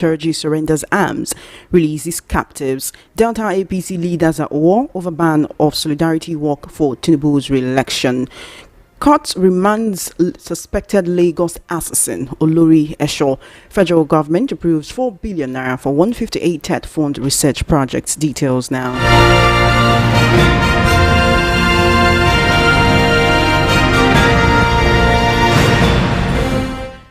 Turkey surrenders arms, releases captives. Delta APC leaders at war over ban of solidarity walk for Tinubu's re-election. Court remands suspected Lagos assassin Olori Esho. Federal government approves 4 billion naira for 158 TED fund research projects. Details now.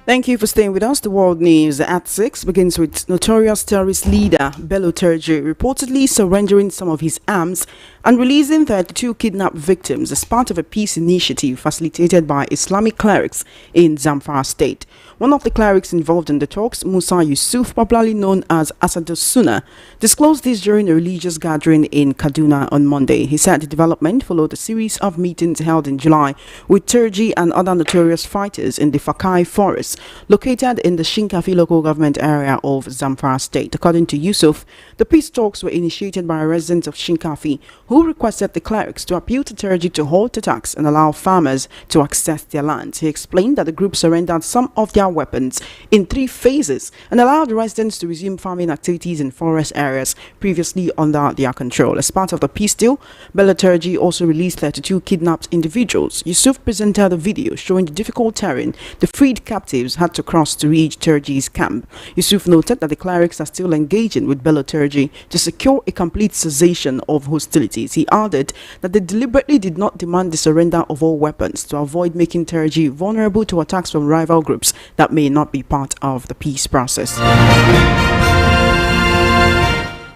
Thank you for staying with us. The world news at 6 begins with notorious terrorist leader Bello Turji reportedly surrendering some of his arms and releasing 32 kidnapped victims as part of a peace initiative facilitated by Islamic clerics in Zamfara state. One of the clerics involved in the talks, Musa Yusuf, popularly known as Asadu Sunnah, disclosed this during a religious gathering in Kaduna on Monday. He said the development followed a series of meetings held in July with Turji and other notorious fighters in the Fakai forest, located in the Shinkafi local government area of Zamfara state. According to Yusuf, the peace talks were initiated by residents of Shinkafi who requested the clerics to appeal to Turji to halt attacks and allow farmers to access their land. He explained that the group surrendered some of their weapons in 3 phases and allowed residents to resume farming activities in forest areas previously under their control. As part of the peace deal, Bello Turji also released 32 kidnapped individuals. Yusuf presented a video showing the difficult terrain the freed captives had to cross to reach Turji's camp. Yusuf noted that the clerics are still engaging with Bello Turji to secure a complete cessation of hostilities. He added that they deliberately did not demand the surrender of all weapons to avoid making Turji vulnerable to attacks from rival groups that may not be part of the peace process.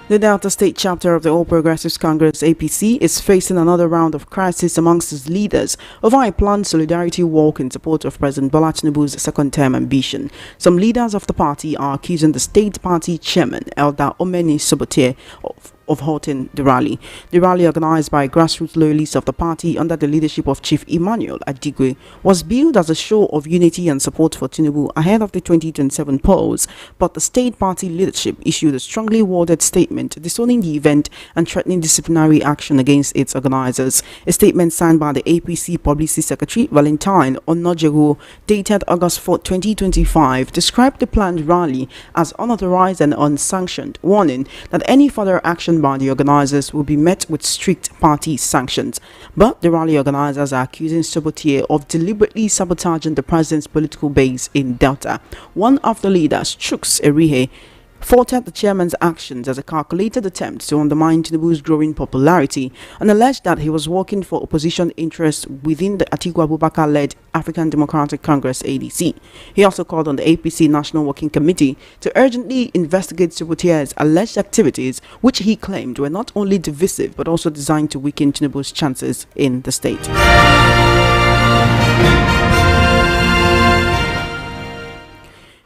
The Delta State chapter of the All Progressives Congress APC is facing another round of crisis amongst its leaders over a planned solidarity walk in support of President Bola Tinubu's second-term ambition. Some leaders of the party are accusing the state party chairman, Elder Omeni Sobotie, of halting the rally. The rally, organized by grassroots loyalists of the party under the leadership of Chief Emmanuel Adigwe, was billed as a show of unity and support for Tinubu ahead of the 2027 polls, but the state party leadership issued a strongly worded statement disowning the event and threatening disciplinary action against its organizers. A statement signed by the APC Publicity Secretary Valentine Onojeru, dated August 4, 2025, described the planned rally as unauthorized and unsanctioned, warning that any further action by the organizers will be met with strict party sanctions. But the rally organizers are accusing Sobotie of deliberately sabotaging the president's political base in Delta. One of the leaders, Chuks Erihe, faulted the chairman's actions as a calculated attempt to undermine Tinubu's growing popularity and alleged that he was working for opposition interests within the Atiku Abubakar-led African Democratic Congress ADC. He also called on the APC National Working Committee to urgently investigate Sobotie's alleged activities, which he claimed were not only divisive but also designed to weaken Tinubu's chances in the state.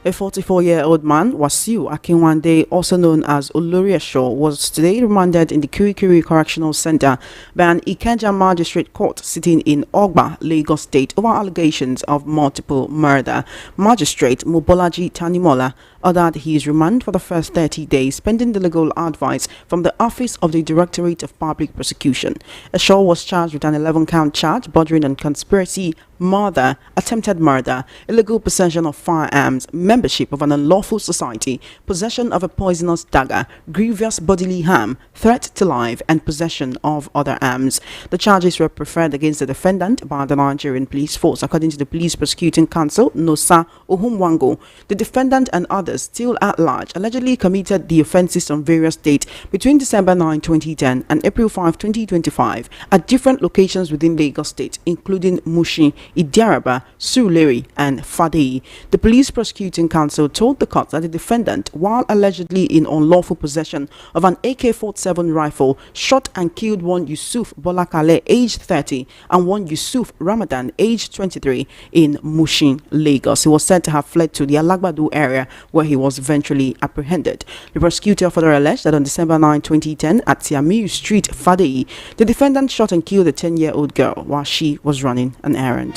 A 44-year-old man, Wasiu Akin, also known as Olori Esho, was today remanded in the Kirikiri Correctional Center by an Ikeja magistrate court sitting in Ogba, Lagos State, over allegations of multiple murder. Magistrate Mobolaji Tanimola ordered his remand for the first 30 days pending the legal advice from the Office of the Directorate of Public Prosecution. Esho was charged with an 11-count charge bordering on conspiracy, murder, attempted murder, illegal possession of firearms, membership of an unlawful society, possession of a poisonous dagger, grievous bodily harm, threat to life, and possession of other arms. The charges were preferred against the defendant by the Nigerian police force. According to the Police Prosecuting Council, Nosa Ohumwango, the defendant and others still at large allegedly committed the offences on various dates between December 9, 2010 and April 5, 2025 at different locations within Lagos State, including Mushin, Idiaraba, Surulere, and Fadei. The Police Prosecuting Council told the court that the defendant, while allegedly in unlawful possession of an AK-47 rifle, shot and killed one Yusuf Bolakale, aged 30, and one Yusuf Ramadan, aged 23, in Mushin, Lagos. He was said to have fled to the Alagbadu area, where he was eventually apprehended. The prosecutor further alleged that on December 9, 2010, at Tiamiu Street, Fadei, the defendant shot and killed a 10-year-old girl while she was running an errand.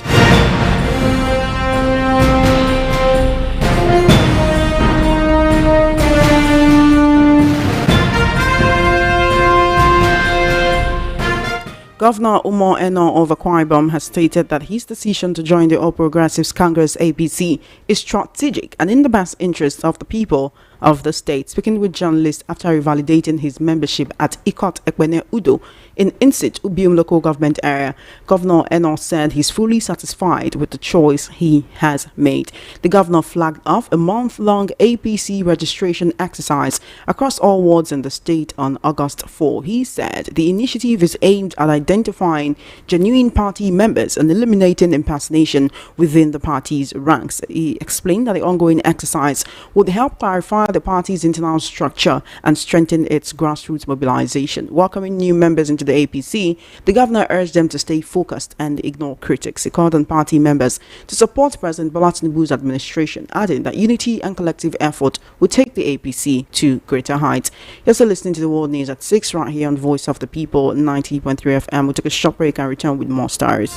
Governor Umar Eno of Akwa Ibom has stated that his decision to join the All Progressives Congress APC is strategic and in the best interest of the people of the state. Speaking with journalists after revalidating his membership at Ikot Ekpene Udo in Insit, Ubium local government area, Governor Eno said he's fully satisfied with the choice he has made. The governor flagged off a month-long APC registration exercise across all wards in the state on August 4. He said the initiative is aimed at identifying genuine party members and eliminating impersonation within the party's ranks. He explained that the ongoing exercise would help clarify the party's internal structure and strengthen its grassroots mobilization. Welcoming new members into the APC, the governor urged them to stay focused and ignore critics. He called on party members to support President Bola Tinubu's administration, adding that unity and collective effort will take the APC to greater heights. You're still listening to the World News at 6 right here on Voice of the People 90.3 FM. We'll take a short break and return with more stories.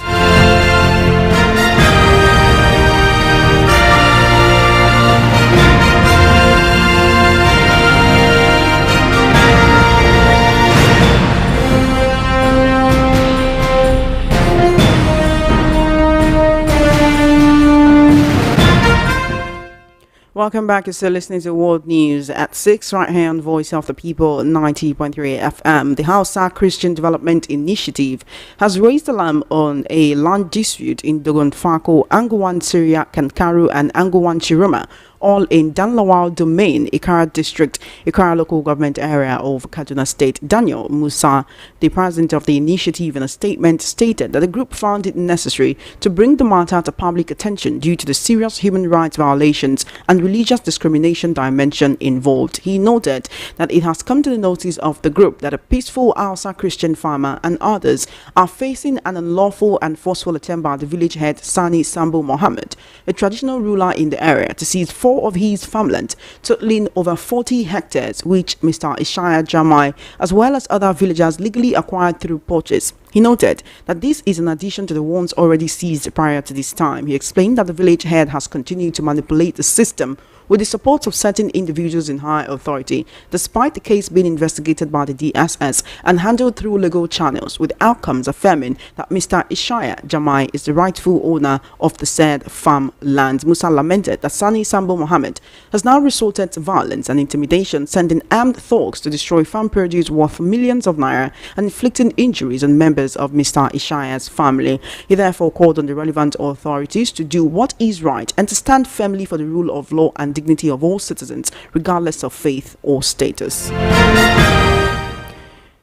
Welcome back. You're still listening to World News at 6 right here on Voice of the People 90.3 FM. The Hausa Christian Development Initiative has raised alarm on a land dispute in Dogon Fako, Anguwan Syria, Kankaru and Anguwan Chiruma, all in Danlawal Domain, Ikara District, Ikara Local Government Area of Kaduna State. Daniel Musa, the president of the initiative, in a statement stated that the group found it necessary to bring the matter to public attention due to the serious human rights violations and religious discrimination dimension involved. He noted that it has come to the notice of the group that a peaceful Hausa Christian farmer and others are facing an unlawful and forceful attempt by the village head Sani Sambo Mohammed, a traditional ruler in the area, to seize 4 of his farmland, totaling over 40 hectares, which Mr. Ishaya Jamai, as well as other villagers, legally acquired through purchase. He noted that this is in addition to the ones already seized prior to this time. He explained that the village head has continued to manipulate the system with the support of certain individuals in high authority, despite the case being investigated by the DSS and handled through legal channels, with outcomes affirming that Mr. Ishaya Jamai is the rightful owner of the said farm land. Musa lamented that Sani Sambo Mohammed has now resorted to violence and intimidation, sending armed thugs to destroy farm produce worth millions of naira and inflicting injuries on members of Mr. Ishaya's family. He therefore called on the relevant authorities to do what is right and to stand firmly for the rule of law and dignity of all citizens, regardless of faith or status.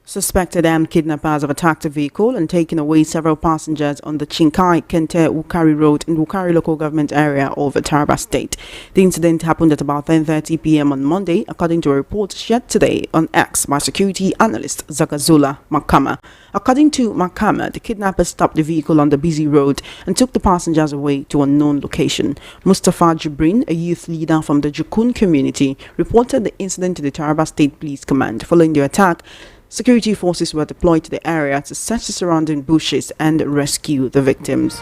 Suspected armed kidnappers have attacked a vehicle and taken away several passengers on the Chinkai Kente Wukari Road in Wukari local government area of Taraba State. The incident happened at about 10:30 p.m. on Monday, according to a report shared today on X by security analyst Zagazola Makama. According to Makama, the kidnappers stopped the vehicle on the busy road and took the passengers away to a unknown location. Mustafa Jibrin, a youth leader from the Jukun community, reported the incident to the Taraba State Police Command. Following the attack, security forces were deployed to the area to search the surrounding bushes and rescue the victims.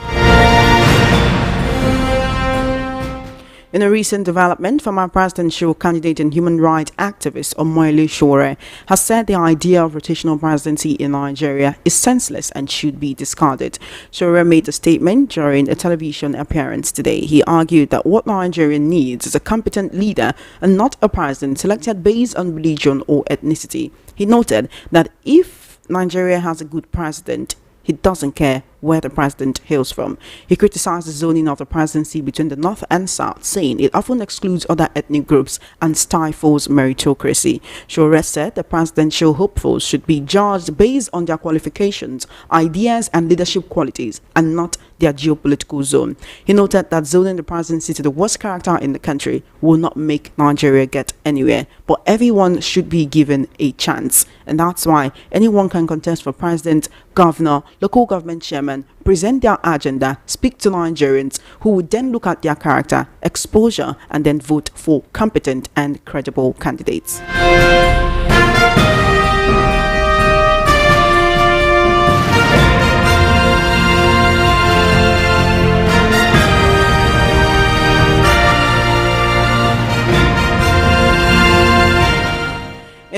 In a recent development, former presidential candidate and human rights activist Omoyele Sowore has said the idea of rotational presidency in Nigeria is senseless and should be discarded. Sowore made a statement during a television appearance today. He argued that what Nigeria needs is a competent leader and not a president selected based on religion or ethnicity. He noted that if Nigeria has a good president, he doesn't care where the president hails from. He criticized the zoning of the presidency between the north and south, saying it often excludes other ethnic groups and stifles meritocracy. Sowore said the presidential hopefuls should be judged based on their qualifications, ideas and leadership qualities, and not their geopolitical zone. He noted that zoning the presidency to the worst character in the country will not make Nigeria get anywhere, but everyone should be given a chance. And that's why anyone can contest for president, governor, local government chairman, present their agenda, speak to Nigerians, who would then look at their character, exposure, and then vote for competent and credible candidates.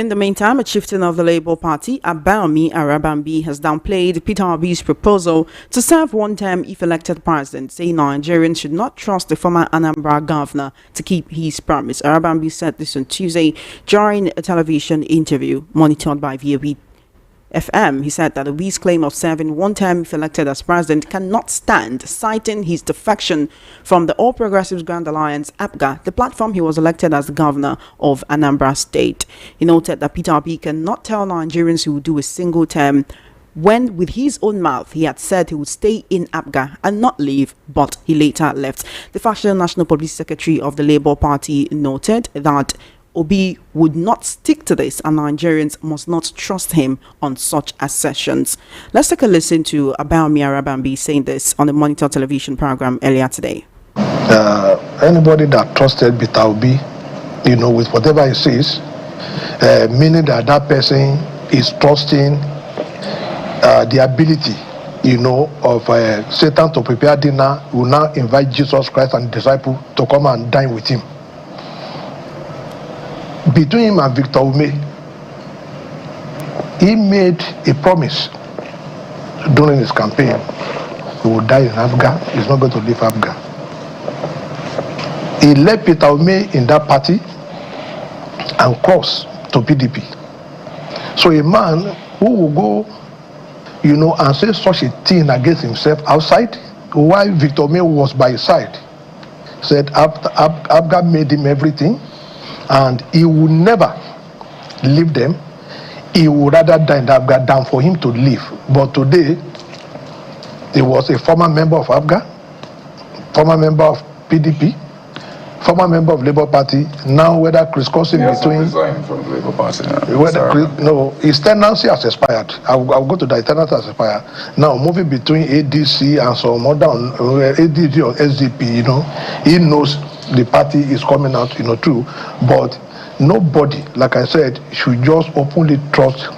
In the meantime, a chieftain of the Labour Party, Abayomi Arabambi, has downplayed Peter Obi's proposal to serve one term if elected president, saying Nigerians should not trust the former Anambra governor to keep his promise. Arabambi said this on Tuesday during a television interview monitored by VOE FM. He said that Obi's claim of serving one term if elected as president cannot stand, citing his defection from the All Progressives Grand Alliance (APGA), the platform he was elected as the governor of Anambra State. He noted that Peter Obi cannot tell Nigerians he will do a single term when, with his own mouth, he had said he would stay in APGA and not leave, but he later left. The factional National Publicity Secretary of the Labour Party noted that Obi would not stick to this and Nigerians must not trust him on such assertions. Let's take a listen to Abayomi Arabambi saying this on the Monitor television program earlier today. Anybody that trusted Peter Obi, with whatever he says, meaning that that person is trusting the ability, of Satan to prepare dinner, will now invite Jesus Christ and the disciple to come and dine with him. Between him and Victor Ume, he made a promise during his campaign. He would die in APGA. He's not going to leave APGA. He led Peter Ume in that party and crossed to PDP. So a man who will go, and say such a thing against himself outside, while Victor Ume was by his side, said APGA made him everything, and he would never leave them. He would rather die in APGA than for him to leave. But today, he was a former member of APGA, former member of PDP, former member of Labour Party. Now, whether Chris Cousin between from the Labour Party his tenancy has expired. I'll go to the tenancy has expired. Now, moving between ADC and some other ADC or SDP, he knows the party is coming out, true, but nobody, like I said, should just openly trust,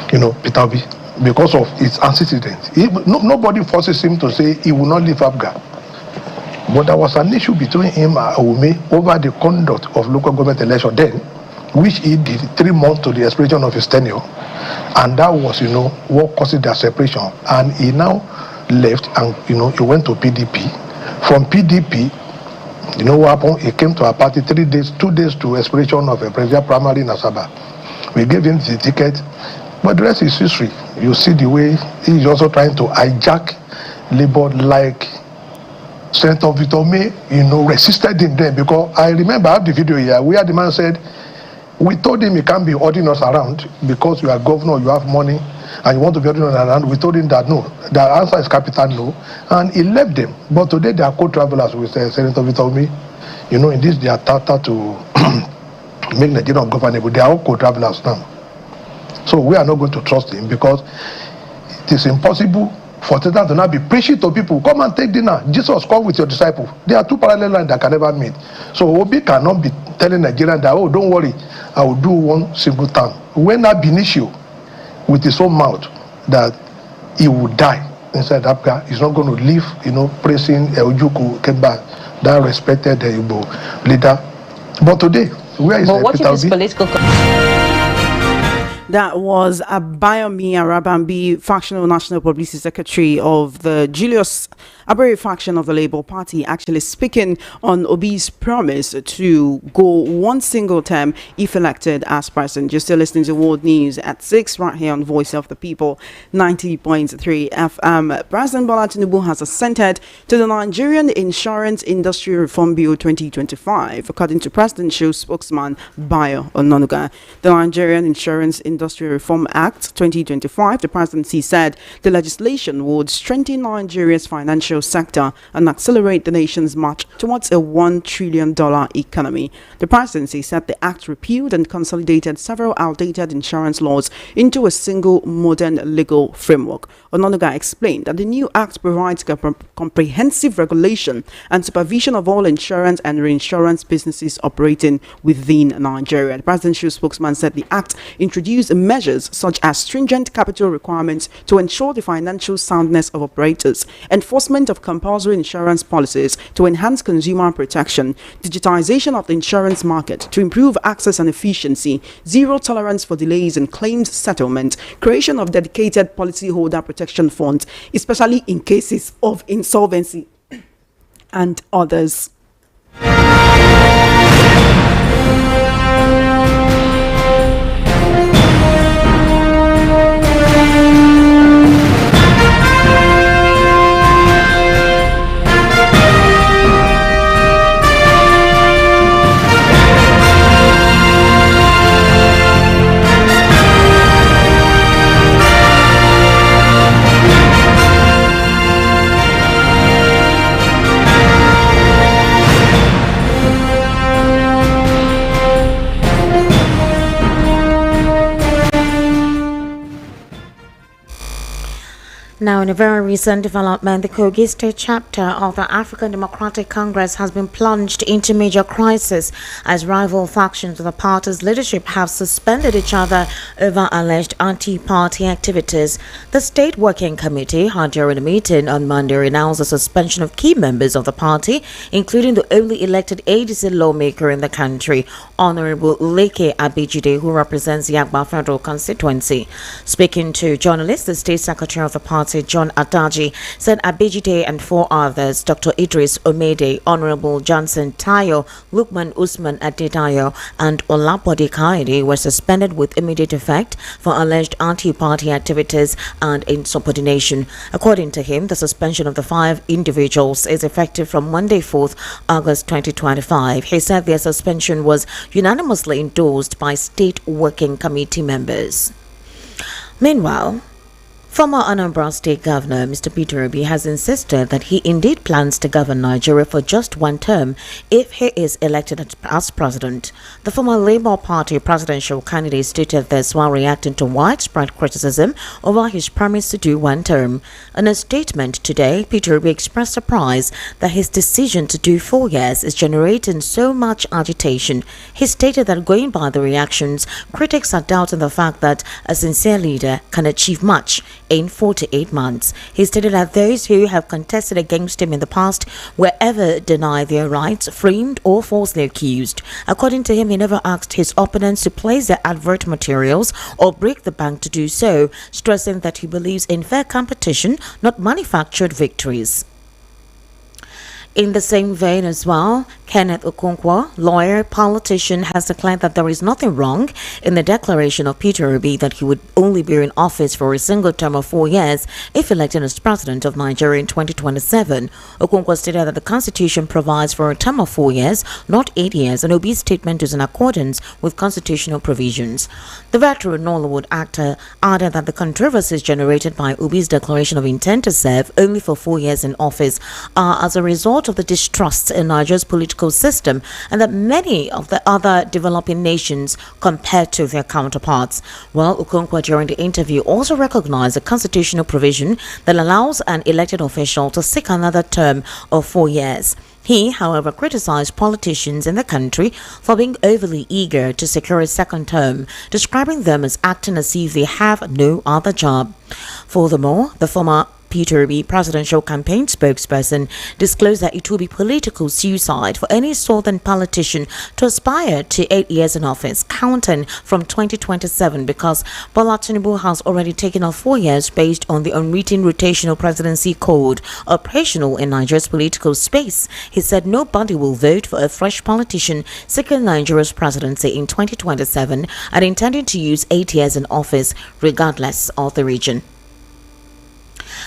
Peter Obi because of his antecedents. Nobody forces him to say he will not leave APGA. But there was an issue between him and Ume over the conduct of local government election then, which he did 3 months to the expiration of his tenure, and that was, what caused their separation. And he now left, and he went to PDP. From PDP, what happened? He came to our party 2 days to expiration of a presidential primary in Asaba. We gave him the ticket, but the rest is history. You see the way he's also trying to hijack Labour, like Senator Victor May, resisted him then, because I remember I have the video here where the man said, we told him he can't be ordering us around because you are governor, you have money, and you want to be ordering us around. We told him that no, the answer is capital no, and he left them. But today they are co-travelers with Senator Victor May. In this they are targeted to make Nigeria ungovernable. They are all co-travelers now. So we are not going to trust him because it is impossible for Satan to now be preaching to people, come and take dinner. Jesus, come with your disciple. There are 2 parallel lines that can never meet. So Obi cannot be telling Nigerians that, oh, don't worry, I will do one single time. When that Benicio, with his own mouth, that he will die inside APGA, he's not going to live, praising Ojuku Kemba, that respected Igbo leader. But today, where is Peter Obi? That was Abayomi Arabambi, factional National Publicity Secretary of the Julius Abere faction of the Labour Party, actually speaking on Obi's promise to go one single term if elected as president. You're still listening to World News at 6 right here on Voice of the People, 90.3 FM. President Bola Tinubu has assented to the Nigerian Insurance Industry Reform Bill 2025, according to presidential spokesman Bayo Ononuga. The Nigerian Insurance Industry Reform Act 2025, the presidency said the legislation would strengthen Nigeria's financial sector and accelerate the nation's march towards a $1 trillion economy. The presidency said the act repealed and consolidated several outdated insurance laws into a single modern legal framework. Ononuga explained that the new act provides comprehensive regulation and supervision of all insurance and reinsurance businesses operating within Nigeria. The presidential spokesman said the act introduced introduce measures such as stringent capital requirements to ensure the financial soundness of operators, enforcement of compulsory insurance policies to enhance consumer protection, digitization of the insurance market to improve access and efficiency, zero tolerance for delays in claims settlement, creation of dedicated policyholder protection funds, especially in cases of insolvency, and others. Now, in a very recent development, the Kogi State chapter of the African Democratic Congress has been plunged into major crisis as rival factions of the party's leadership have suspended each other over alleged anti-party activities. The State Working Committee had during a meeting on Monday announced the suspension of key members of the party, including the only elected ADC lawmaker in the country, Honorable Leke Abejide, who represents the Agba Federal Constituency. Speaking to journalists, the State Secretary of the party, John Adaji, said Abejide and 4 others, Dr. Idris Omede, Honorable Johnson Tayo, Lukman Usman Adedayo, and Olabode Kaide, were suspended with immediate effect for alleged anti-party activities and insubordination. According to him, the suspension of the 5 individuals is effective from Monday, 4th August 2025. He said their suspension was unanimously endorsed by State Working Committee members. Meanwhile, former Anambra State Governor Mr. Peter Obi has insisted that he indeed plans to govern Nigeria for just 1 term if he is elected as president. The former Labour Party presidential candidate stated this while reacting to widespread criticism over his promise to do 1 term. In a statement today, Peter Obi expressed surprise that his decision to do 4 years is generating so much agitation. He stated that going by the reactions, critics are doubting the fact that a sincere leader can achieve much in 4 to 8 months. He stated that those who have contested against him in the past were ever denied their rights, framed or falsely accused. According to him, he never asked his opponents to place their advert materials or break the bank to do so, stressing that he believes in fair competition, not manufactured victories. In the same vein as well, Kenneth Okonkwo, lawyer, politician, has declared that there is nothing wrong in the declaration of Peter Obi that he would only be in office for a single term of 4 years if elected as president of Nigeria in 2027. Okonkwo stated that the constitution provides for a term of 4 years, not 8 years, and Obi's statement is in accordance with constitutional provisions. The veteran Nollywood actor added that the controversies generated by Obi's declaration of intent to serve only for 4 years in office are as a result of the distrust in Nigeria's political system, and that many of the other developing nations compared to their counterparts. Well, Okonkwo during the interview also recognized a constitutional provision that allows an elected official to seek another term of 4 years. He, however, criticized politicians in the country for being overly eager to secure a second term, describing them as acting as if they have no other job. Furthermore, the former Peter Obi, presidential campaign spokesperson, disclosed that it will be political suicide for any southern politician to aspire to 8 years in office, counting from 2027, because Bola Tinubu has already taken off 4 years based on the unwritten rotational presidency code operational in Nigeria's political space. He said nobody will vote for a fresh politician seeking Nigeria's presidency in 2027 and intending to use 8 years in office regardless of the region.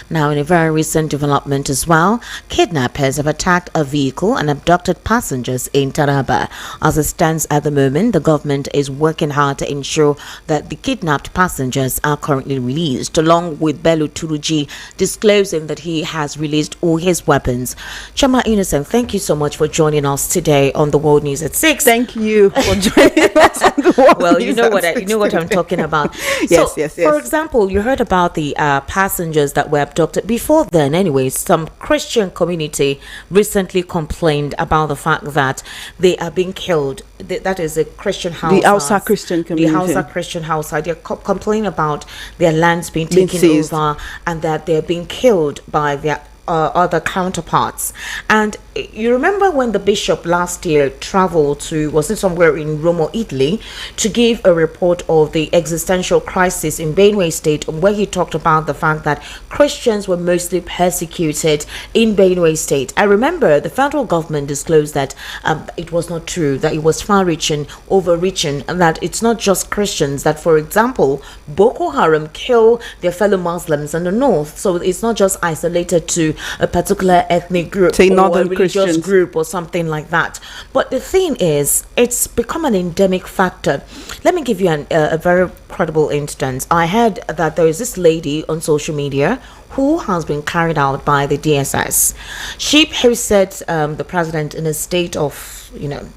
Now, in a very recent development as well, kidnappers have attacked a vehicle and abducted passengers in Taraba. As it stands at the moment, the government is working hard to ensure that the kidnapped passengers are currently released, along with Bello Turuji disclosing that he has released all his weapons. Chama Innocent, thank you so much for joining us today on the World News at 6. Thank you for joining us on the World Well, News you know what I'm talking about. Yes. For example, you heard about the passengers that were abducted. Before then, anyways, some Christian community recently complained about the fact that they are being killed. That is a Christian house. The Hausa Christian community. The Hausa Christian house. They're complaining about their lands being taken over and that they're being killed by their other counterparts. And you remember when the bishop last year traveled to, was it somewhere in Rome or Italy, to give a report of the existential crisis in Benue State, where he talked about the fact that Christians were mostly persecuted in Benue State. I remember the federal government disclosed that it was not true, that it was far-reaching, overreaching, and that it's not just Christians, that, for example, Boko Haram kill their fellow Muslims in the north. So it's not just isolated to a particular ethnic group, say or northern a religious Christians group or something like that. But the thing is, it's become an endemic factor. Let me give you a very credible instance. I heard that there is this lady on social media who has been carried out by the DSS. She set the president in a state of,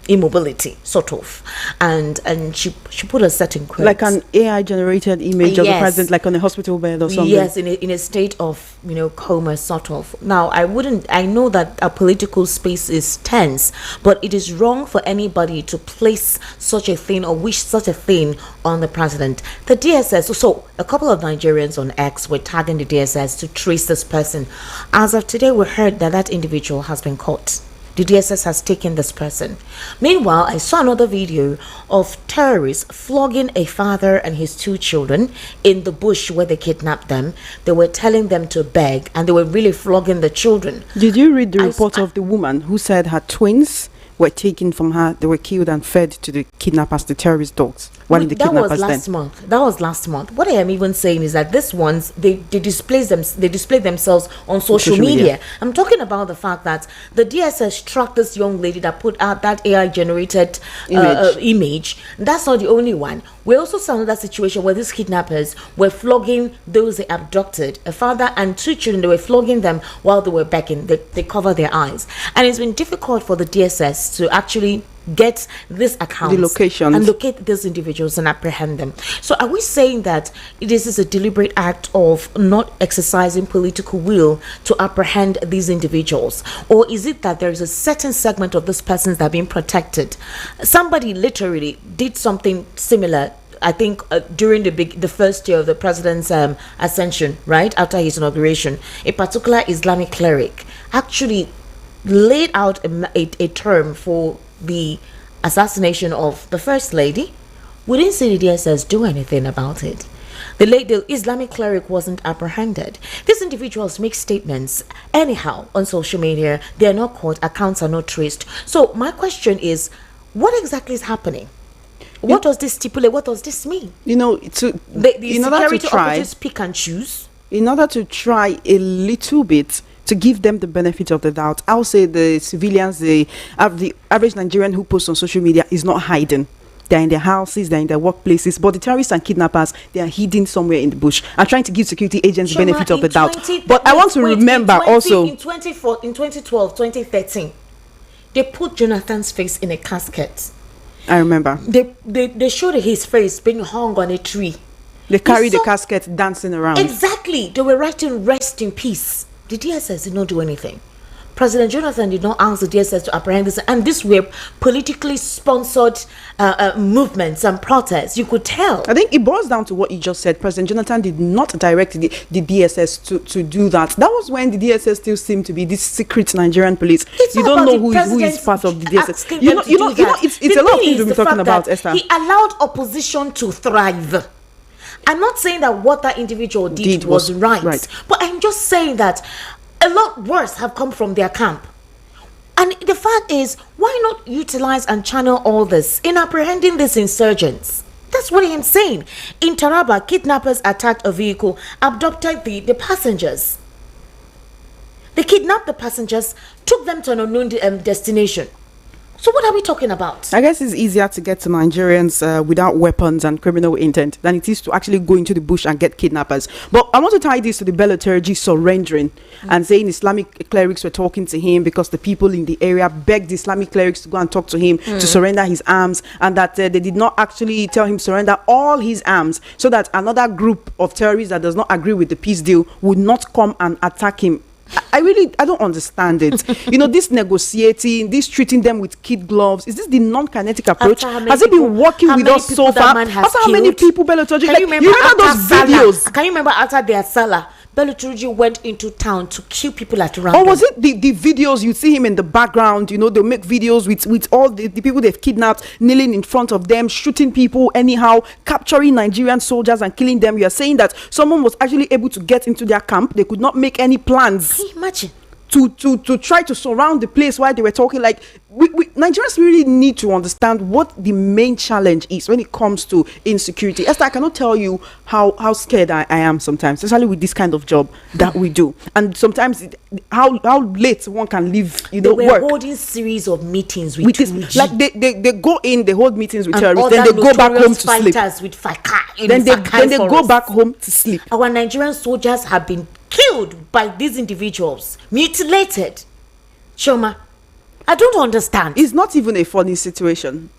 immobility, sort of, and she put a certain quote, like an AI generated image of the president, like on a hospital bed or something. Yes, in a state of coma, sort of. Now, I know that our political space is tense, but it is wrong for anybody to place such a thing or wish such a thing on the president. The DSS, so a couple of Nigerians on X were tagging the DSS to trace this person. As of today, we heard that that individual has been caught. The DSS has taken this person. Meanwhile, I saw another video of terrorists flogging a father and his two children in the bush where they kidnapped them. They were telling them to beg, and they were really flogging the children. Did you read the report of the woman who said her twins were taken from her, they were killed and fed to the kidnappers, the terrorist dogs? That was last month. What I am even saying is that these ones, they display themselves on social media. I'm talking about the fact that the DSS tracked this young lady that put out that AI generated image. That's not the only one. We also saw another situation where these kidnappers were flogging those they abducted, a father and two children. They were flogging them while they were begging. They covered their eyes, and it's been difficult for the DSS to actually get this account, the locations, and locate these individuals and apprehend them. So are we saying that this is a deliberate act of not exercising political will to apprehend these individuals, or is it that there is a certain segment of these persons that are being protected? Somebody literally did something similar, I think, during the first year of the president's ascension, right after his inauguration. A particular Islamic cleric actually laid out a term for the assassination of the first lady. We didn't see the DSS do anything about it. The Islamic cleric wasn't apprehended. These individuals make statements anyhow on social media. They are not caught. Accounts are not traced. So my question is, what exactly is happening? What does this stipulate? What does this mean? The security operatives pick and choose. In order to try a little bit to give them the benefit of the doubt, I'll say the civilians, the average Nigerian who posts on social media is not hiding. They're in their houses, they're in their workplaces, but the terrorists and kidnappers, they are hidden somewhere in the bush and trying to give security agents the benefit of the doubt. But I want to remember also in 2012, 2013, they put Jonathan's face in a casket. I remember. They showed his face being hung on a tree. They carried the casket dancing around. Exactly. They were writing "Rest in Peace." The DSS did not do anything. President Jonathan did not ask the DSS to apprehend this, and these were politically sponsored movements and protests. You could tell. I think it boils down to what you just said. President Jonathan did not direct the DSS to do that. That was when the DSS still seemed to be this secret Nigerian police. You don't know who is part of the DSS. It's a lot of things we'll be talking about, Esther. He allowed opposition to thrive. I'm not saying that what that individual did was right, but I'm just saying that a lot worse have come from their camp. And the fact is, why not utilize and channel all this in apprehending these insurgents? That's what I am saying. In Taraba, kidnappers attacked a vehicle, abducted the passengers. They kidnapped the passengers, took them to an unknown destination. So what are we talking about? I guess it's easier to get to Nigerians without weapons and criminal intent than it is to actually go into the bush and get kidnappers. But I want to tie this to the Bello surrendering and saying Islamic clerics were talking to him because the people in the area begged the Islamic clerics to go and talk to him to surrender his arms, and that they did not actually tell him surrender all his arms so that another group of terrorists that does not agree with the peace deal would not come and attack him. I don't understand it. This negotiating, this treating them with kid gloves, is this the non-kinetic approach? Has it been working with us so far? After how many people Bello Turji? You remember those videos? Can you remember after their Salah, Bello Turji went into town to kill people at random? Or was it the videos you see him in the background? They'll make videos with all the people they've kidnapped, kneeling in front of them, shooting people anyhow, capturing Nigerian soldiers and killing them. You are saying that someone was actually able to get into their camp. They could not make any plans. Can you imagine? To try to surround the place while they were talking. Like, Nigerians really need to understand what the main challenge is when it comes to insecurity. Esther, I cannot tell you how scared I am sometimes, especially with this kind of job that we do, and sometimes how late one can leave. They were holding series of meetings with this, like they go in, they hold meetings with terrorists, then they go back home to sleep. With then they go back home to sleep. Our Nigerian soldiers have been killed by these individuals, mutilated. Shoma, I don't understand. It's not even a funny situation.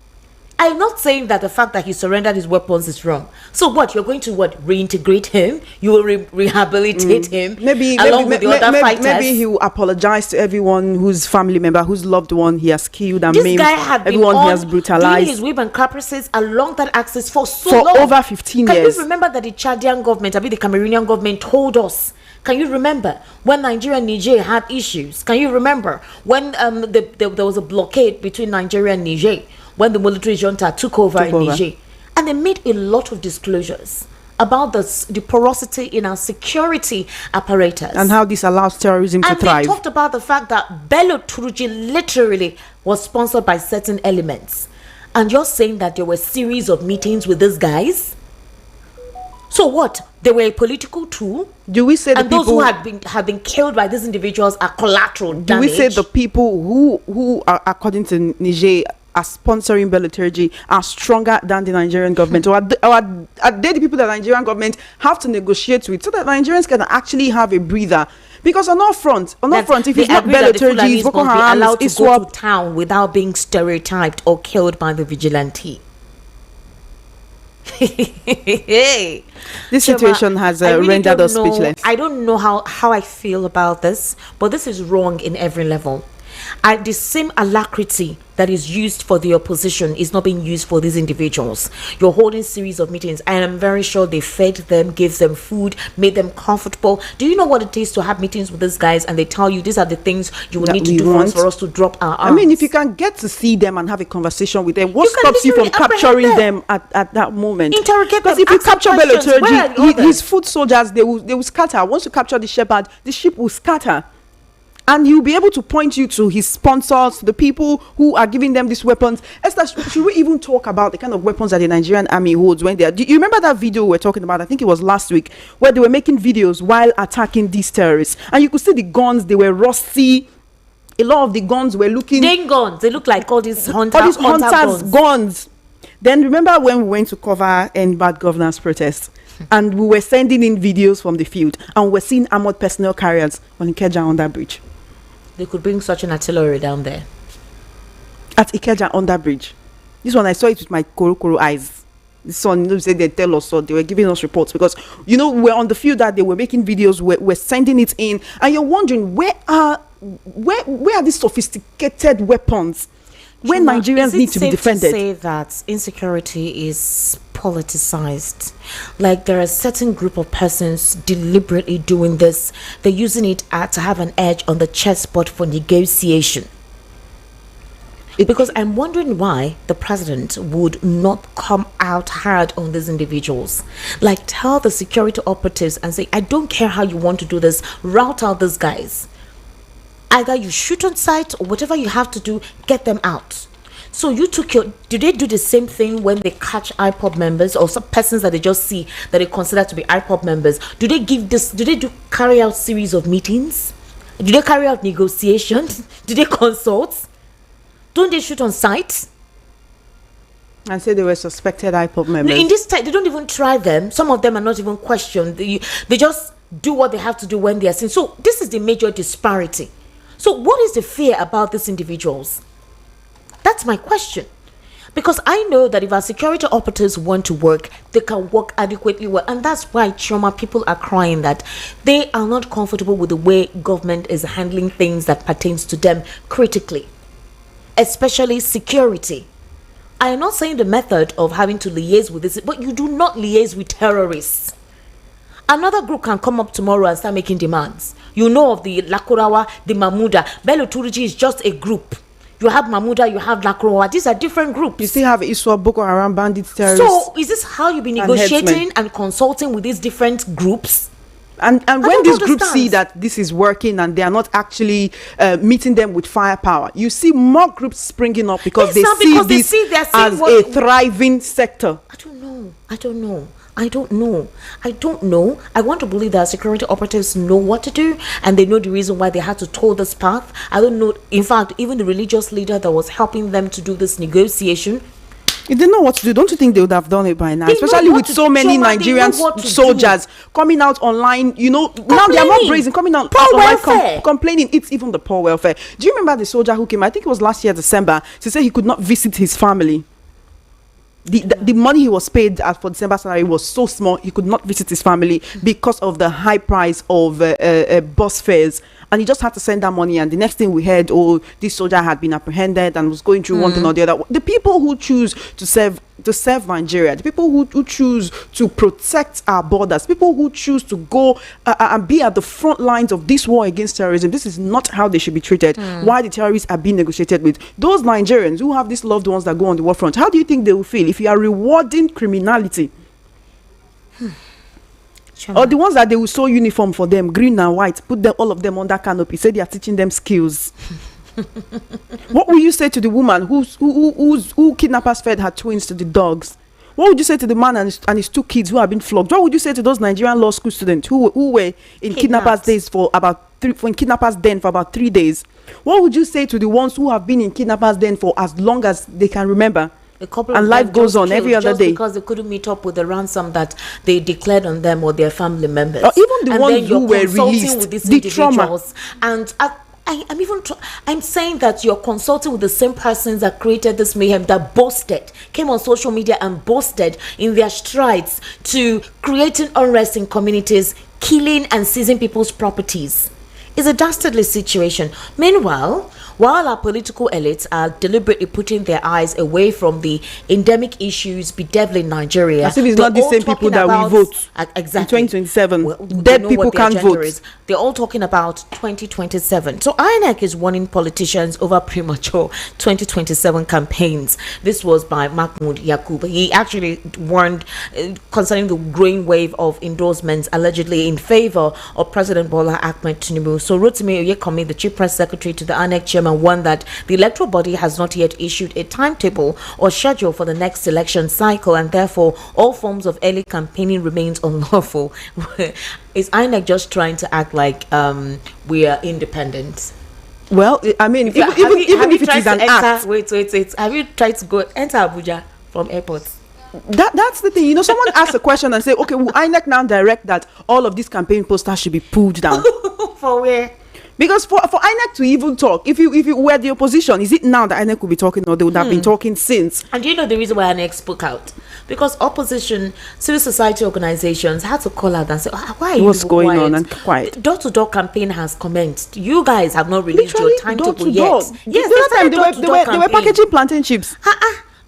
I'm not saying that the fact that he surrendered his weapons is wrong. So what? You're going to reintegrate him? You will rehabilitate him? Maybe with the other fighters? Maybe he will apologize to everyone whose family member, whose loved one he has killed and maimed. This guy had everyone he has brutalized. His whip and caprices along that axis for long. Over 15 years. Can you remember that the Chadian government, the Cameroonian government told us? Can you remember when Nigeria and Niger had issues? Can you remember when there was a blockade between Nigeria and Niger, when the military junta took over in Niger? And they made a lot of disclosures about the porosity in our security apparatus. And how this allows terrorism to thrive. And they talked about the fact that Bello Turji literally was sponsored by certain elements. And you're saying that there were a series of meetings with these guys? So what? They were a political tool. Do we say the people those who have been killed by these individuals are collateral damage? Do we say the people who are, according to Niger, are sponsoring Bello Turji are stronger than the Nigerian government, or are they the people that the Nigerian government have to negotiate with so that Nigerians can actually have a breather? Because on our front, if it's not Bello Turji, Boko Haram, allowed to go to town without being stereotyped or killed by the vigilante. This situation has rendered us speechless. I don't know how I feel about this, but this is wrong in every level. The same alacrity that is used for the opposition is not being used for these individuals. You're holding series of meetings, and I'm very sure they fed them, gave them food, made them comfortable. Do you know what it is to have meetings with these guys and they tell you these are the things you will need to do for us to drop our arms? I mean, if you can get to see them and have a conversation with them, what stops you from capturing them at that moment? Interrogate them. Because if you capture Bello Turji, his foot soldiers, they will scatter. Once you capture the shepherd, the sheep will scatter. And he'll be able to point you to his sponsors, the people who are giving them these weapons. Esther, should we even talk about the kind of weapons that the Nigerian army holds when they are... Do you remember that video we were talking about? I think it was last week, where they were making videos while attacking these terrorists. And you could see the guns, they were rusty. A lot of the guns were looking... Dang guns. They look like all these hunters' guns. Then remember when we went to cover End Bad Governance protests? And we were sending in videos from the field. And we're seeing armored personnel carriers on Ikeja under bridge. They could bring such an artillery down there. At Ikeja under bridge. This one, I saw it with my koro eyes. This one, said they tell us, so they were giving us reports. Because, we're on the field that they were making videos, we're sending it in. And you're wondering, where are these sophisticated weapons when Nigerians need to be defended? To say that insecurity is politicized, like there are a certain group of persons deliberately doing this. They're using it to have an edge on the chessboard for negotiation. Because I'm wondering why the president would not come out hard on these individuals. Like, tell the security operatives and say, I don't care how you want to do this, route out these guys. Either you shoot on sight or whatever you have to do, get them out. So you took do they do the same thing when they catch IPOB members or some persons that they just see that they consider to be IPOB members? Do they carry out series of meetings? Do they carry out negotiations? Do they consult? Don't they shoot on sight? And say they were suspected IPOB members. In this time, they don't even try them. Some of them are not even questioned. They just do what they have to do when they are seen. So this is the major disparity. So what is the fear about these individuals? That's my question. Because I know that if our security operatives want to work, they can work adequately well. And that's why, Chioma, people are crying that they are not comfortable with the way government is handling things that pertains to them critically, especially security. I am not saying the method of having to liaise with this, but you do not liaise with terrorists. Another group can come up tomorrow and start making demands. You know of the Lakurawa, the Mamuda. Bello Turiji is just a group. You have Mamuda, you have Lakurawa. These are different groups. You still have Iswa, Boko Haram, bandits, terrorists. So is this how you be negotiating and consulting with these different groups? And when these groups see that this is working and they are not actually meeting them with firepower, you see more groups springing up because they see this as a thriving sector. I don't know. I want to believe that security operatives know what to do and they know the reason why they had to toe this path. I don't know. In fact, even the religious leader that was helping them to do this negotiation, if they know what to do, don't you think they would have done it by now? Especially with so many Nigerian soldiers coming out online, now they are more brazen, coming out online complaining. It's even the poor welfare. Do you remember the soldier who came, I think it was last year, December, to say he could not visit his family? The money he was paid for December salary was so small, he could not visit his family because of the high price of bus fares. And he just had to send that money, and the next thing we heard, this soldier had been apprehended and was going through one thing or the other. The people who choose to serve Nigeria, the people who choose to protect our borders, people who choose to go and be at the front lines of this war against terrorism, this is not how they should be treated. Why the terrorists are being negotiated with. Those Nigerians who have these loved ones that go on the war front, how do you think they will feel if you are rewarding criminality? Or the ones that they will sew uniform for them, green and white, put them, all of them under canopy, say they are teaching them skills. What will you say to the woman who kidnappers fed her twins to the dogs? What would you say to the man and his two kids who have been flogged? What would you say to those Nigerian law school students who were in kidnappers days for about in kidnappers den for about 3 days? What would you say to the ones who have been in kidnappers den for as long as they can remember? And life goes on every other day because they couldn't meet up with the ransom that they declared on them or their family members. Or even the ones who were released, with these the trauma. And I'm saying that you're consulting with the same persons that created this mayhem, that came on social media and boasted in their strides to creating unrest in communities, killing and seizing people's properties. It's a dastardly situation. Meanwhile, while our political elites are deliberately putting their eyes away from the endemic issues bedeviling Nigeria, as if it's not the same people that will vote exactly in 2027. Dead people can't vote. They're all talking about 2027. So INEC is warning politicians over premature 2027 campaigns. This was by Mahmoud Yakub. He actually warned concerning the growing wave of endorsements allegedly in favor of President Bola Ahmed Tinubu. So Rotimi Oyekomi, the chief press secretary to the INEC chairman, warned that the electoral body has not yet issued a timetable or schedule for the next election cycle, and therefore all forms of early campaigning remains unlawful. Is INEC just trying to act like we are independent? Well, I mean, even if it is an act. Wait. Have you tried to enter Abuja from airport? That's the thing. Someone asks a question and say, okay, will INEC now direct that all of these campaign posters should be pulled down? For where? Because for INEC to even talk, if you were the opposition, is it now that INEC will be talking, or they would have been talking since? And do you know the reason why INEC spoke out? Because opposition, civil society organizations had to call out and say, why are what's going on and quiet? Door-to-door campaign has commenced. You guys have not released your timetable yet. Yes, the time they were packaging plantain chips.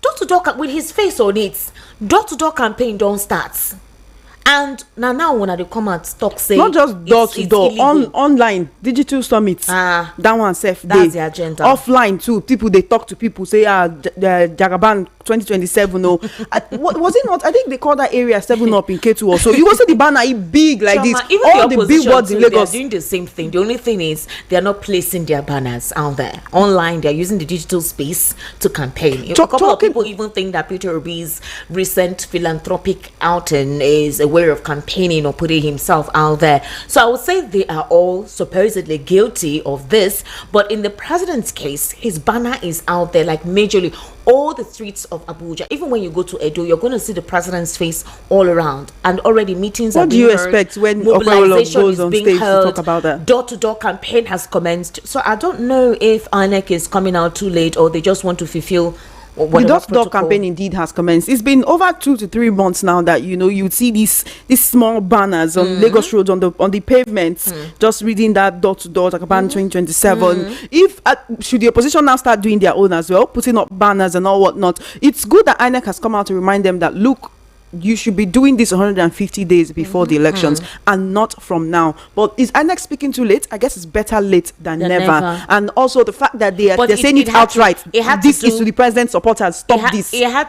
Door-to-door with his face on it. Door-to-door campaign don't start. And now when they come and talk, say not just door-to-door, online digital summits. That one safe. That's the agenda. Offline too. People they talk to people, say Jagaban 2027. No, was it not? I think they call that area 7 Up in K2 also. You also the banner big like this. Even all the billboards in Lagos doing the same thing. The only thing is they are not placing their banners out there online. They are using the digital space to campaign. A couple of people even think that Peter Obi's recent philanthropic outing is a way of campaigning or putting himself out there. So I would say they are all supposedly guilty of this, but in the president's case, his banner is out there like majorly all the streets of Abuja. Even when you go to Edo, you're going to see the president's face all around, and already meetings are being held. What do you expect when mobilization goes on stage to talk about that? Door-to-door campaign has commenced. So I don't know if INEC is coming out too late or they just want to fulfill the door-to-door campaign indeed has commenced. It's been over 2 to 3 months now that you'd see these small banners on Lagos roads on the pavements, just reading that door-to-door campaign 2027. If should the opposition now start doing their own as well, putting up banners and all whatnot? It's good that INEC has come out to remind them that look, you should be doing this 150 days before the elections and not from now. But is INEC speaking too late? I guess it's better late than never. And also the fact that they're saying it outright. This is to the president's supporters. Stop this. It had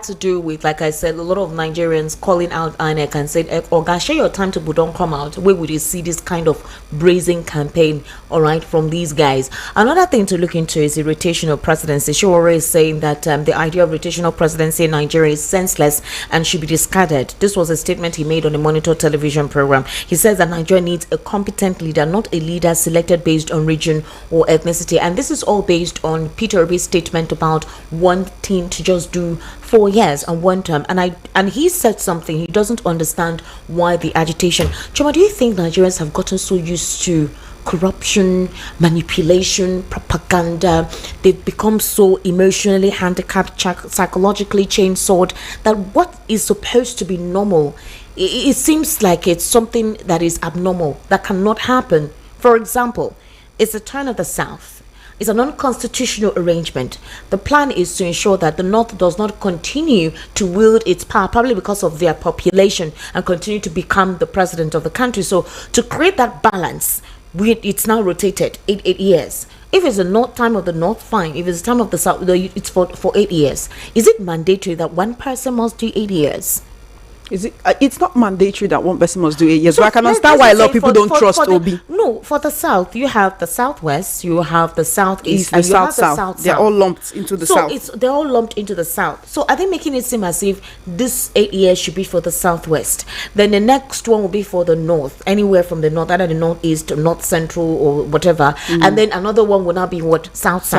to do with, like I said, a lot of Nigerians calling out INEC and saying, Oga, share your time to don't come out. Where would you see this kind of brazen campaign, all right, from these guys? Another thing to look into is the rotational presidency. Showore is saying that the idea of rotational presidency in Nigeria is senseless and should be discarded. This was a statement he made on the Monitor television program. He says that Nigeria needs a competent leader, not a leader selected based on region or ethnicity. And this is all based on Peter Obi's statement about wanting to just do 4 years and 1 term. And he said something. He doesn't understand why the agitation. Choma, do you think Nigerians have gotten so used to corruption, manipulation, propaganda? They've become so emotionally handicapped, psychologically chainsawed, that what is supposed to be normal, it seems like it's something that is abnormal, that cannot happen. For example, it's the turn of the South. It's an unconstitutional arrangement. The plan is to ensure that the North does not continue to wield its power, probably because of their population, and continue to become the president of the country. So to create that balance, it's now rotated 8 years. If it's the time of the North, fine. If it's the time of the South, it's for 8 years. Is it mandatory that one person must do 8 years? Is it? It's not mandatory that one person must do 8 years. So I can understand why a lot of people don't trust Obi. No, for the South, you have the Southwest, you have the Southeast, and you have the South. They're all lumped into the South. So they're all lumped into the South. So are they making it seem as if this 8 years should be for the Southwest? Then the next one will be for the North, anywhere from the North, either the Northeast or North Central or whatever. And then another one will now be what? South.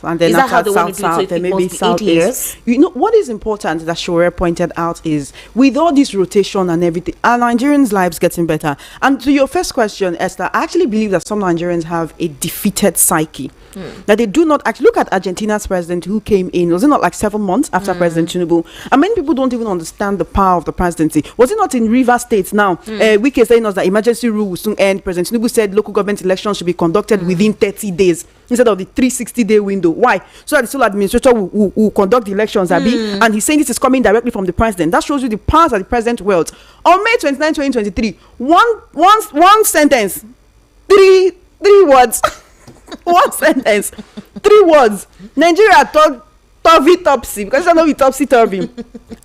And then after South, then maybe Southeast. You know what is important that Shore pointed out is with all this rotation and everything, are Nigerians' lives getting better? And to your first question, Esther, I actually believe that some Nigerians have a defeated psyche. That they do not actually look at Argentina's president who came in. Was it not like 7 months after President Tinubu? And many people don't even understand the power of the presidency. Was it not in Rivers State now? Wike saying us that emergency rule will soon end. President Tinubu said local government elections should be conducted within 30 days instead of the 360-day window. Why? So that the sole administrator will conduct the elections, and he's saying this is coming directly from the president. That shows you the powers that the president wields. On May 29, 2023, one sentence, three words. One sentence, 3 words. Nigeria topsy, because I know we topsy-turvy.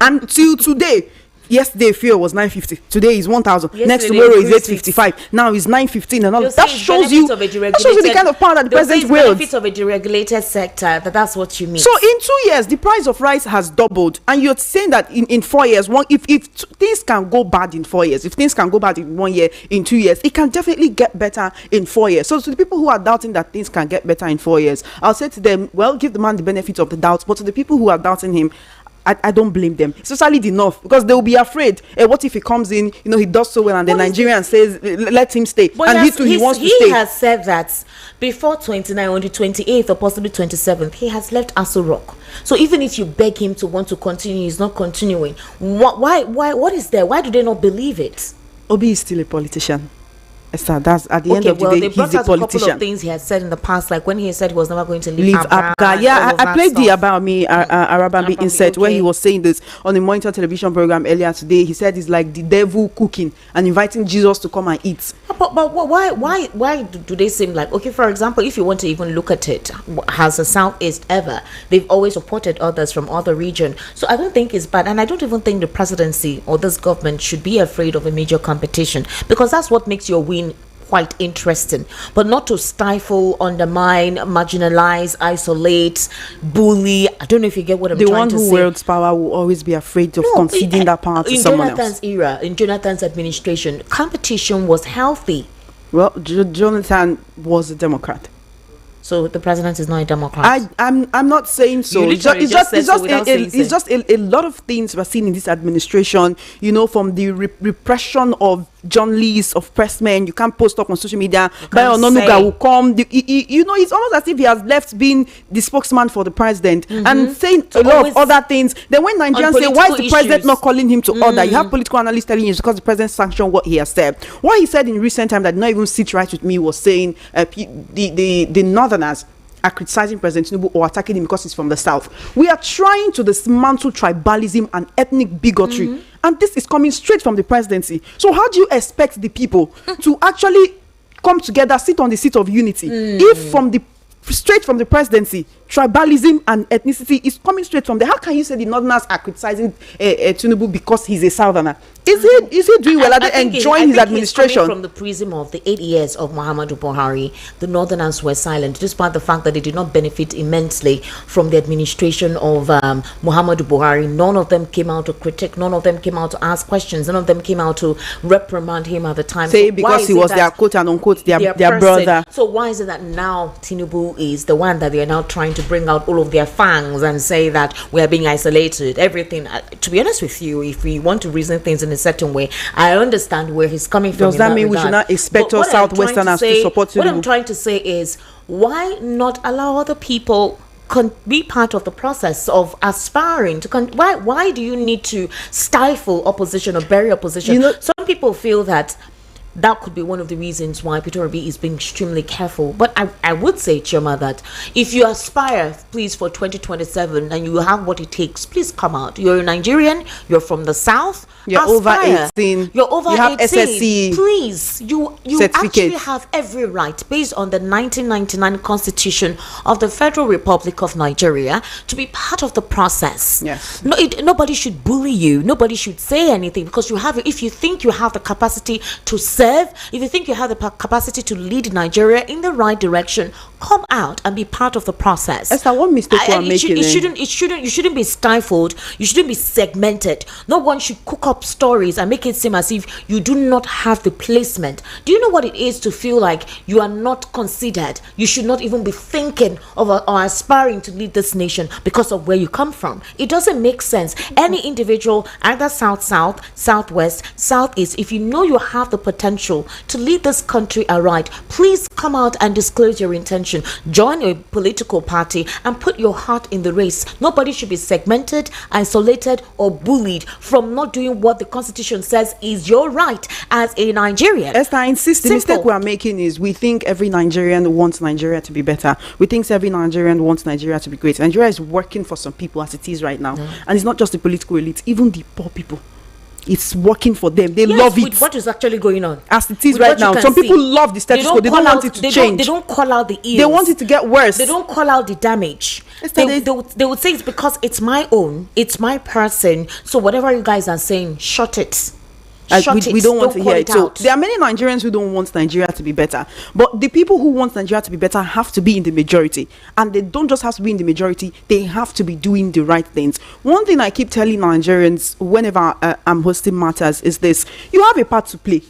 Until today, yesterday fuel was 950. Today is 1,000. Next tomorrow is 855. Now is 915 and all. That shows you the kind of power that the president wields. Benefits of a deregulated sector. That's what you mean. So in 2 years, the price of rice has doubled, and you're saying that in 4 years, if things can go bad in 4 years, if things can go bad in 1 year, in 2 years, it can definitely get better in 4 years. So to the people who are doubting that things can get better in 4 years, I'll say to them, well, give the man the benefit of the doubt. But to the people who are doubting him, I don't blame them, especially the North, because they will be afraid. What if he comes in, he does so well, and the Nigerian says, let him stay, and he wants to stay. He has said that before 29, on the 28th or possibly 27th, he has left Aso Rock. So even if you beg him to want to continue, he's not continuing. Why? What is there? Why do they not believe it? Obi is still a politician. Esther, that's at the end of the well, day, they he's brought a out a couple politician. of things he had said in the past, like when he said he was never going to Leave Abga. I played the About Me Arabambi insert where he was saying this on the Monitor television program earlier today. He said it's like the devil cooking and inviting Jesus to come and eat. But why do they seem like, okay, for example, if you want to even look at it, has the Southeast ever, they've always supported others from other region. So I don't think it's bad, and I don't even think the presidency or this government should be afraid of a major competition, because that's what makes your win quite interesting, but not to stifle, undermine, marginalize, isolate, bully. I don't know if you get what I'm trying to say. The one who wields power will always be afraid of conceding that power to someone else. In Jonathan's administration, competition was healthy. Well, Jonathan was a Democrat. So the president is not a Democrat. I'm not saying so. It's just a lot of things we're seeing in this administration. You know, from the repression of journalists, of pressmen. You can't post up on social media. Bayo Ononuga will come. You know, it's almost as if he has left being the spokesman for the president and saying a lot of other things. Then when Nigerians say, why is the president not calling him to order? You have political analysts telling you it's because the president sanctioned what he has said. What he said in recent time that did not even sit right with me was saying the Northerners are criticizing President Tinubu or attacking him because he's from the South. We are trying to dismantle tribalism and ethnic bigotry. And this is coming straight from the presidency. So how do you expect the people to actually come together, sit on the seat of unity, if straight from the presidency, tribalism and ethnicity is coming straight from there? How can you say the Northerners are criticizing Tinubu because he's a Southerner? Is he doing well? Are they enjoying his administration? From the prism of the 8 years of Muhammadu Buhari, the Northerners were silent, despite the fact that they did not benefit immensely from the administration of Muhammadu Buhari. None of them came out to critique. None of them came out to ask questions. None of them came out to reprimand him at the time. Say because he was their quote and unquote their brother. So why is it that now Tinubu is the one that they are now trying to bring out all of their fangs and say that we are being isolated? Everything. To be honest with you, if we want to reason things in a certain way, I understand where he's coming from. Does that mean we should not expect us Southwesterners to support Tinubu? What I'm trying to say is, why not allow other people be part of the process of aspiring to why do you need to stifle opposition or bury opposition? Some people feel that could be one of the reasons why Peter Obi is being extremely careful. But I would say, Choma, that if you aspire, please, for 2027 and you have what it takes, please come out. You're a Nigerian, you're from the South, you're aspire. over 18, you're over you have 18. SSC, please, you actually have every right, based on the 1999 Constitution of the Federal Republic of Nigeria, to be part of the process. Yes. Nobody should bully you. Nobody should say anything, because you have. If you think you have the capacity to serve, if you think you have the capacity to lead Nigeria in the right direction, come out and be part of the process. Esther, what mistake we are making? You shouldn't be stifled. You shouldn't be segmented. No one should cook up stories and make it seem as if you do not have the placement. Do you know what it is to feel like you are not considered? You should not even be thinking of or aspiring to lead this nation because of where you come from. It doesn't make sense. Any individual, either South, Southwest, Southeast, if you know you have the potential to lead this country aright, please come out and disclose your intention. Join a political party and put your heart in the race. Nobody should be segmented, isolated, or bullied from not doing what the Constitution says is your right as a Nigerian. Esther, I insist. The mistake we are making is we think every Nigerian wants Nigeria to be better. We think every Nigerian wants Nigeria to be great. Nigeria is working for some people as it is right now. And it's not just the political elite, even the poor people. It's working for them. They love it. With what is actually going on as it is right now. Some people love the status quo. They don't want it to change. They don't call out the ills. They want it to get worse. They don't call out the damage. They would say it's because it's my own, it's my person. So whatever you guys are saying, shut it. We don't want to hear it. So there are many Nigerians who don't want Nigeria to be better, but the people who want Nigeria to be better have to be in the majority, and they don't just have to be in the majority, they have to be doing the right things. One thing I keep telling Nigerians whenever I'm hosting matters is this: you have a part to play.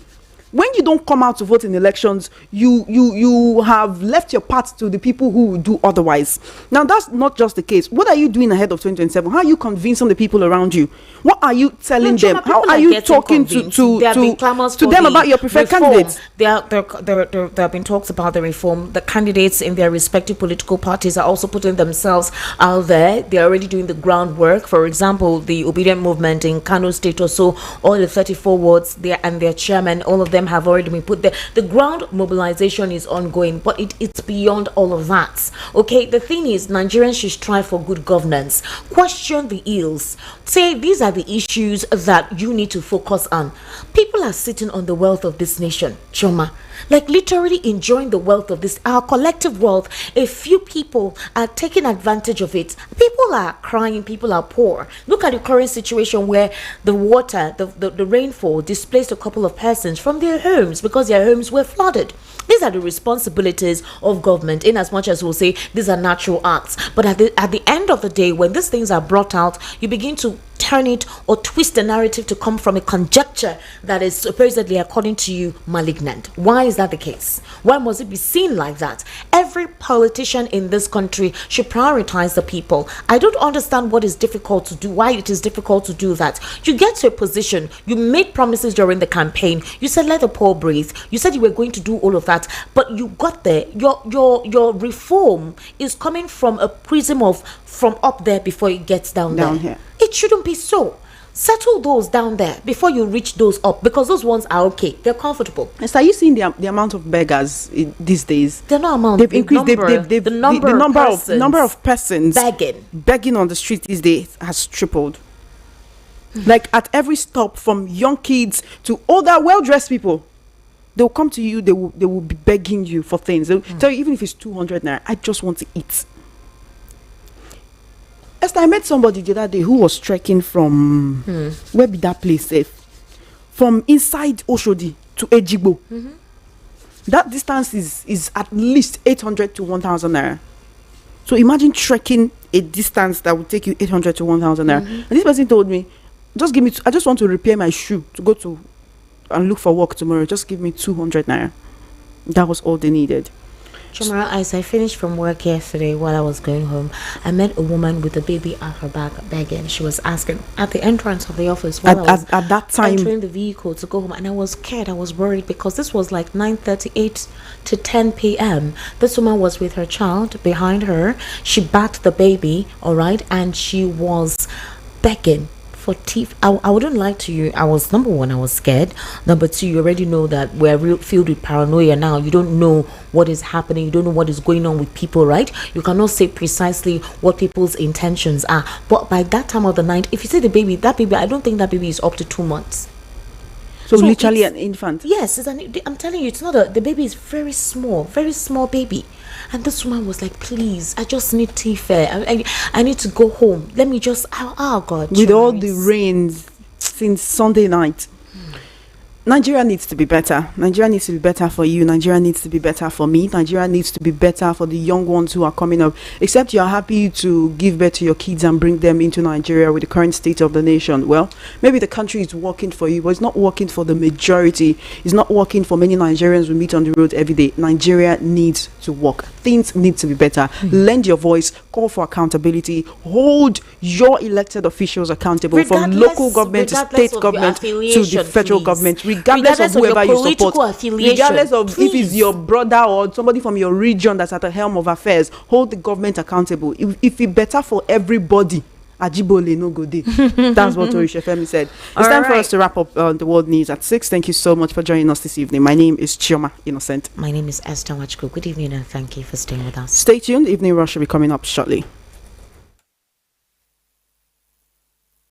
When you don't come out to vote in elections, you have left your part to the people who will do otherwise. Now, that's not just the case. What are you doing ahead of 2027? How are you convincing the people around you? What are you telling them? How are you talking to them about your preferred candidates? There have been talks about the reform. The candidates in their respective political parties are also putting themselves out there. They're already doing the groundwork. For example, the Obedient Movement in Kano State or so, all the 34 wards there and their chairman, all of them them have already been put there. The ground mobilization is ongoing, but it's beyond all of that. Okay, the thing is, Nigerians should strive for good governance. Question the ills. Say these are the issues that you need to focus on. People are sitting on the wealth of this nation, Choma. Like literally enjoying the wealth of this, our collective wealth. A few people are taking advantage of it. People are crying, people are poor. Look at the current situation where the water, the rainfall displaced a couple of persons from their homes because their homes were flooded. These are the responsibilities of government, in as much as we'll say these are natural acts. But at the end of the day, when these things are brought out, you begin to turn it or twist the narrative to come from a conjecture that is supposedly, according to you, malignant. Why is that the case? Why must it be seen like that? Every politician in this country should prioritize the people. I don't understand what is difficult to do, why it is difficult to do that. You get to a position, you made promises during the campaign, you said let the poor breathe, you said you were going to do all of that, but you got there. Your reform is coming from a prism of from up there before it gets down there. Here. It shouldn't be so. Settle those down there before you reach those up, because those ones are okay. They're comfortable. And so are you seeing the amount of beggars these days? They're not amount. They've increased. The number of persons begging on the street these days has tripled. Like at every stop, from young kids to older, well-dressed people, they'll come to you. They will be begging you for things. They'll tell you, even if it's 200 naira, I just want to eat. Esther, I met somebody the other day who was trekking from where be that place safe? From inside Oshodi to Ejigbo. That distance is at least 800 to 1,000 naira. So imagine trekking a distance that would take you 800 to 1,000 naira. And this person told me, just give me, I just want to repair my shoe to go to and look for work tomorrow. Just give me 200 naira. That was all they needed. Chomara, as I finished from work yesterday while I was going home, I met a woman with a baby at her back begging. She was asking at the entrance of the office while I was at that time entering the vehicle to go home, and I was scared. I was worried because this was like 9:38 to 10 p.m. This woman was with her child behind her. She backed the baby, all right, and she was begging for teeth. I wouldn't lie to you. I was, number one, I was scared. Number two, you already know that we're filled with paranoia now. You don't know what is happening. You don't know what is going on with people, right? You cannot say precisely what people's intentions are. But by that time of the night, if you see the baby, that baby, I don't think that baby is up to 2 months. So literally an infant. Yes, I'm telling you, it's not the baby is very small baby. And this woman was like, please, I just need tea fare. I need to go home. Let me just, oh God. With all the rains since Sunday night. Nigeria needs to be better. Nigeria needs to be better for you. Nigeria needs to be better for me. Nigeria needs to be better for the young ones who are coming up. Except you're happy to give birth to your kids and bring them into Nigeria with the current state of the nation. Well, maybe the country is working for you, but it's not working for the majority. It's not working for many Nigerians we meet on the road every day. Nigeria needs to work. Things need to be better. Lend your voice. Call for accountability. Hold your elected officials accountable, from local government to state government to the federal government. Regardless of whoever you support, regardless of if it's your brother or somebody from your region that's at the helm of affairs, hold the government accountable. If it's better for everybody, Ajibole no go dey. That's what Orish FM said. It's time for us to wrap up the world news at 6. Thank you so much for joining us this evening. My name is Chioma Innocent. My name is Esther Wachko. Good evening and thank you for staying with us. Stay tuned. Evening Rush will be coming up shortly.